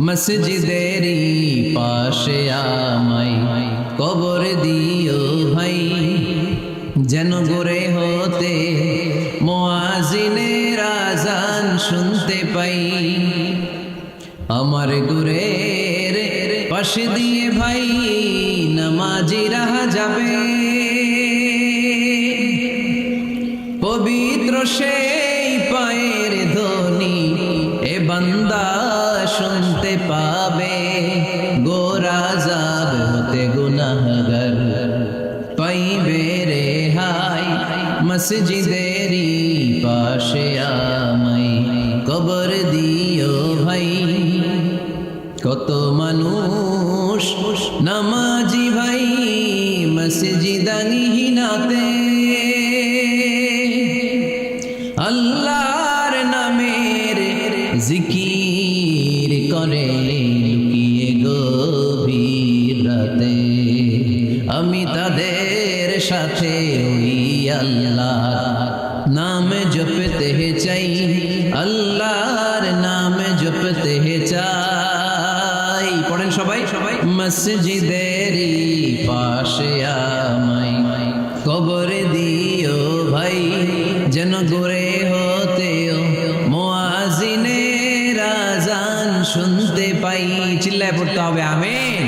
মসজিদেরই পাশে আমায় কবর দিও ভাই, যেন গোরে হতে মুয়াজ্জিনের আযান শুনতে পাই। আমার গুরের পাশে দিয়ে ভাই নামাজিরা যাবে, পবিত্র সেই পায়ের ধ্বনি এ বান্দা শুনতে পাবে। গোরা যাব হতে গুনাহগার পাইবে রেহাই, মসজিদেরই পাশে আমায় কবর দিও ভাই। কত মানুষ নামাজি ভাই মসজিদানিহীনাতে, আল্লাহর নামের জিকির করে লুকিয়ে গভীর রাতে। আমি তাদের সাথে ওই আল্লাহর নাম জপতে চাই, আল্লাহর নাম জপতে চাই। পড়েন সবাই সবাই। মসজিদেরই পাশে আমায় কবর দিও ভাই, যেন গোরে হতেও মুয়াজ্জিনের আযান শুনতে পাই। চিল্লায় পড়তে হবে আমিন।